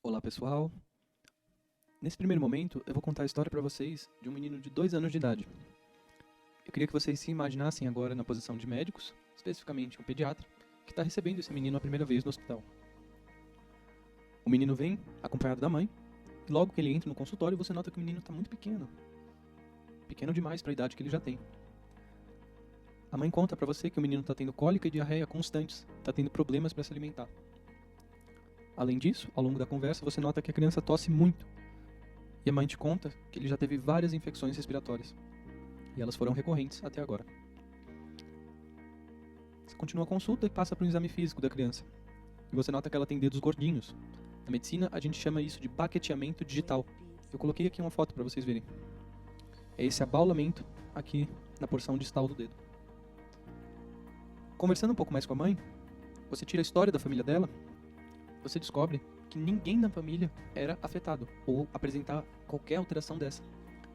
Olá pessoal, nesse primeiro momento eu vou contar a história para vocês de um menino de 2 anos de idade. Eu queria que vocês se imaginassem agora na posição de médicos, especificamente um pediatra, que está recebendo esse menino a primeira vez no hospital. O menino vem acompanhado da mãe, e logo que ele entra no consultório você nota que o menino está muito pequeno. Pequeno demais para a idade que ele já tem. A mãe conta para você que o menino está tendo cólica e diarreia constantes, está tendo problemas para se alimentar. Além disso, ao longo da conversa você nota que a criança tosse muito. E a mãe te conta que ele já teve várias infecções respiratórias. E elas foram recorrentes até agora. Você continua a consulta e passa para um exame físico da criança. E você nota que ela tem dedos gordinhos. Na medicina, a gente chama isso de baqueteamento digital. Eu coloquei aqui uma foto para vocês verem. É esse abaulamento aqui na porção distal do dedo. Conversando um pouco mais com a mãe, você tira a história da família dela. Você descobre que ninguém na família era afetado ou apresentar qualquer alteração dessa.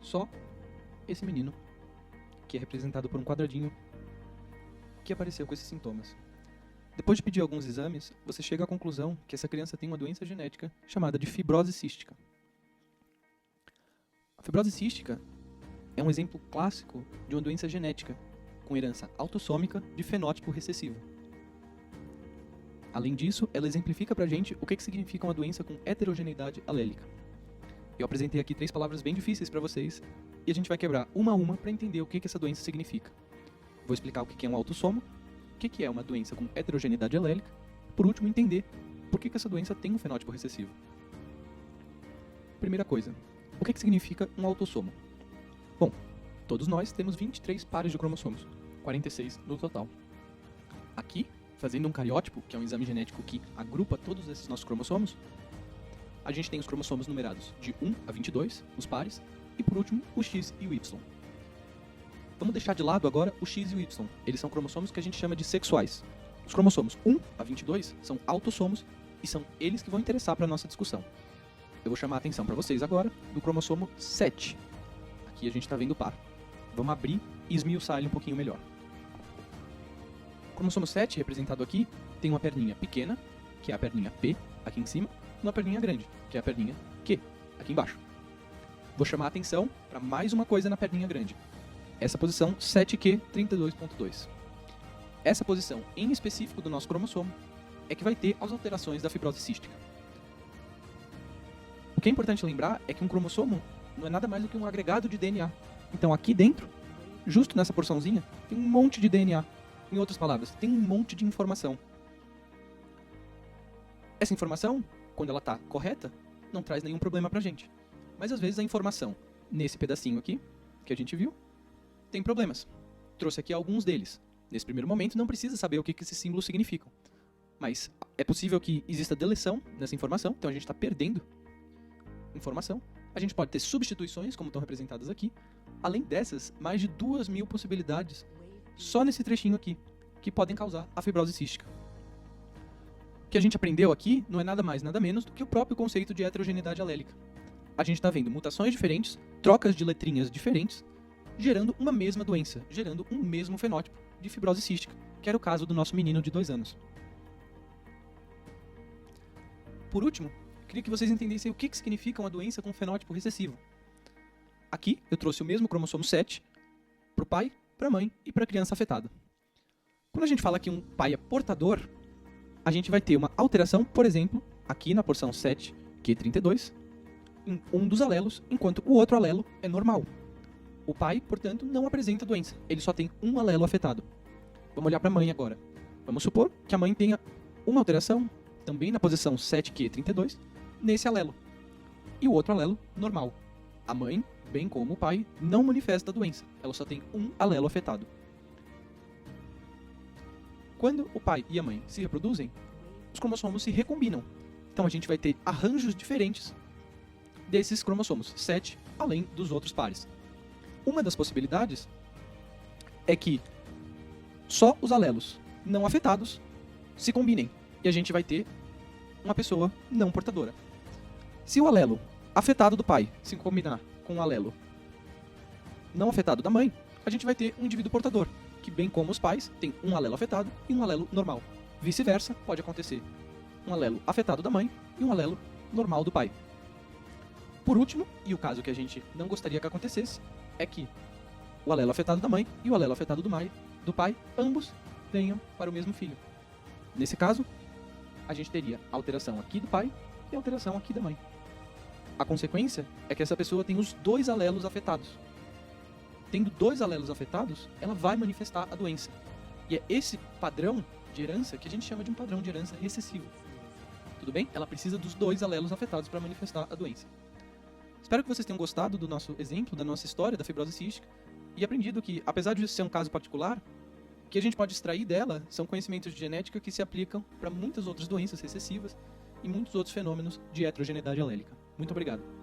Só esse menino, que é representado por um quadradinho, que apareceu com esses sintomas. Depois de pedir alguns exames, você chega à conclusão que essa criança tem uma doença genética chamada de fibrose cística. A fibrose cística é um exemplo clássico de uma doença genética com herança autossômica de fenótipo recessivo. Além disso, ela exemplifica pra gente o que significa uma doença com heterogeneidade alélica. Eu apresentei aqui 3 palavras bem difíceis para vocês e a gente vai quebrar uma a uma para entender o que essa doença significa. Vou explicar o que é um autossomo, o que é uma doença com heterogeneidade alélica e, por último, entender por que essa doença tem um fenótipo recessivo. Primeira coisa, o que significa um autossomo? Bom, todos nós temos 23 pares de cromossomos, 46 no total. Aqui, fazendo um cariótipo, que é um exame genético que agrupa todos esses nossos cromossomos, a gente tem os cromossomos numerados de 1 a 22, os pares, e por último, o X e o Y. Vamos deixar de lado agora o X e o Y. Eles são cromossomos que a gente chama de sexuais. Os cromossomos 1 a 22 são autossomos e são eles que vão interessar para a nossa discussão. Eu vou chamar a atenção para vocês agora do cromossomo 7. Aqui a gente está vendo o par. Vamos abrir e esmiuçar ele um pouquinho melhor. O cromossomo 7, representado aqui, tem uma perninha pequena, que é a perninha P, aqui em cima, e uma perninha grande, que é a perninha Q, aqui embaixo. Vou chamar a atenção para mais uma coisa na perninha grande. Essa posição 7q32.2. Essa posição, em específico do nosso cromossomo, é que vai ter as alterações da fibrose cística. O que é importante lembrar é que um cromossomo não é nada mais do que um agregado de DNA. Então aqui dentro, justo nessa porçãozinha, tem um monte de DNA. Em outras palavras, tem um monte de informação. Essa informação, quando ela está correta, não traz nenhum problema pra gente. Mas às vezes a informação, nesse pedacinho aqui, que a gente viu, tem problemas. Trouxe aqui alguns deles. Nesse primeiro momento não precisa saber o que esses símbolos significam. Mas é possível que exista deleção nessa informação, então a gente está perdendo informação. A gente pode ter substituições, como estão representadas aqui. Além dessas, mais de 2.000 possibilidades só nesse trechinho aqui, que podem causar a fibrose cística. O que a gente aprendeu aqui não é nada mais, nada menos do que o próprio conceito de heterogeneidade alélica. A gente está vendo mutações diferentes, trocas de letrinhas diferentes, gerando uma mesma doença, gerando um mesmo fenótipo de fibrose cística, que era o caso do nosso menino de 2 anos. Por último, queria que vocês entendessem o que significa uma doença com fenótipo recessivo. Aqui eu trouxe o mesmo cromossomo 7 para o pai, para a mãe e para a criança afetada. Quando a gente fala que um pai é portador, a gente vai ter uma alteração, por exemplo, aqui na porção 7q32, em um dos alelos, enquanto o outro alelo é normal. O pai, portanto, não apresenta doença, ele só tem um alelo afetado. Vamos olhar para a mãe agora. Vamos supor que a mãe tenha uma alteração, também na posição 7q32, nesse alelo. E o outro alelo normal. A mãe, bem como o pai, não manifesta a doença. Ela só tem um alelo afetado. Quando o pai e a mãe se reproduzem, os cromossomos se recombinam. Então a gente vai ter arranjos diferentes desses cromossomos 7, além dos outros pares. Uma das possibilidades é que só os alelos não afetados se combinem e a gente vai ter uma pessoa não portadora. Se o alelo afetado do pai se combinar com o alelo não afetado da mãe, a gente vai ter um indivíduo portador, que bem como os pais, tem um alelo afetado e um alelo normal. Vice-versa, pode acontecer um alelo afetado da mãe e um alelo normal do pai. Por último, e o caso que a gente não gostaria que acontecesse, é que o alelo afetado da mãe e o alelo afetado do pai, ambos venham para o mesmo filho. Nesse caso, a gente teria a alteração aqui do pai e a alteração aqui da mãe. A consequência é que essa pessoa tem os dois alelos afetados. Tendo dois alelos afetados, ela vai manifestar a doença. E é esse padrão de herança que a gente chama de um padrão de herança recessivo. Tudo bem? Ela precisa dos dois alelos afetados para manifestar a doença. Espero que vocês tenham gostado do nosso exemplo, da nossa história da fibrose cística e aprendido que, apesar de ser um caso particular, o que a gente pode extrair dela são conhecimentos de genética que se aplicam para muitas outras doenças recessivas e muitos outros fenômenos de heterogeneidade alélica. Muito obrigado.